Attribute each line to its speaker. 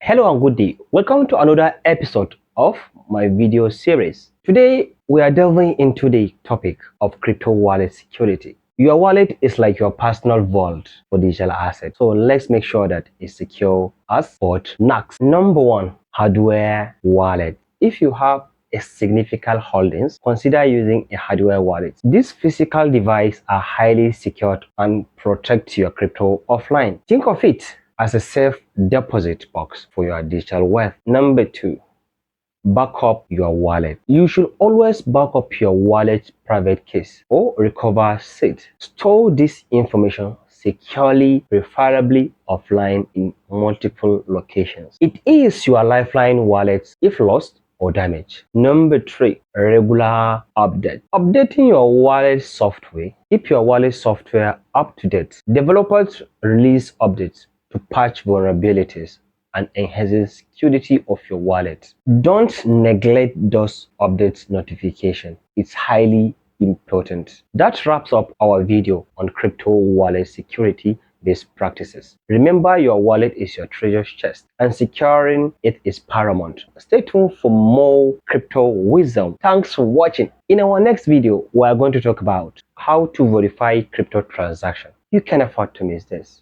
Speaker 1: Hello and good day. Welcome to another episode of my video series. Today we are delving into the topic of crypto wallet security. Your wallet is like your personal vault for digital assets. So let's make sure that it's secure as Fort Knox. Number one, hardware wallet. If you have a significant holdings, consider using a hardware wallet. These physical devices are highly secured and protect your crypto offline. Think of it as a safe deposit box for your digital wealth. Number two, back up your wallet. You should always back up your wallet's private keys or recover state. Store this information securely, preferably offline in multiple locations. It is your lifeline wallet if lost or damaged. Number three, regular update. Updating your wallet software. Keep your wallet software up to date. Developers release updates to patch vulnerabilities and enhance the security of your wallet. Don't neglect those updates notification. It's highly important. That wraps up our video on crypto wallet security best practices. Remember, your wallet is your treasure chest and securing it is paramount. Stay tuned for more crypto wisdom. Thanks for watching. In our next video, we are going to talk about how to verify crypto transaction. You can't afford to miss this.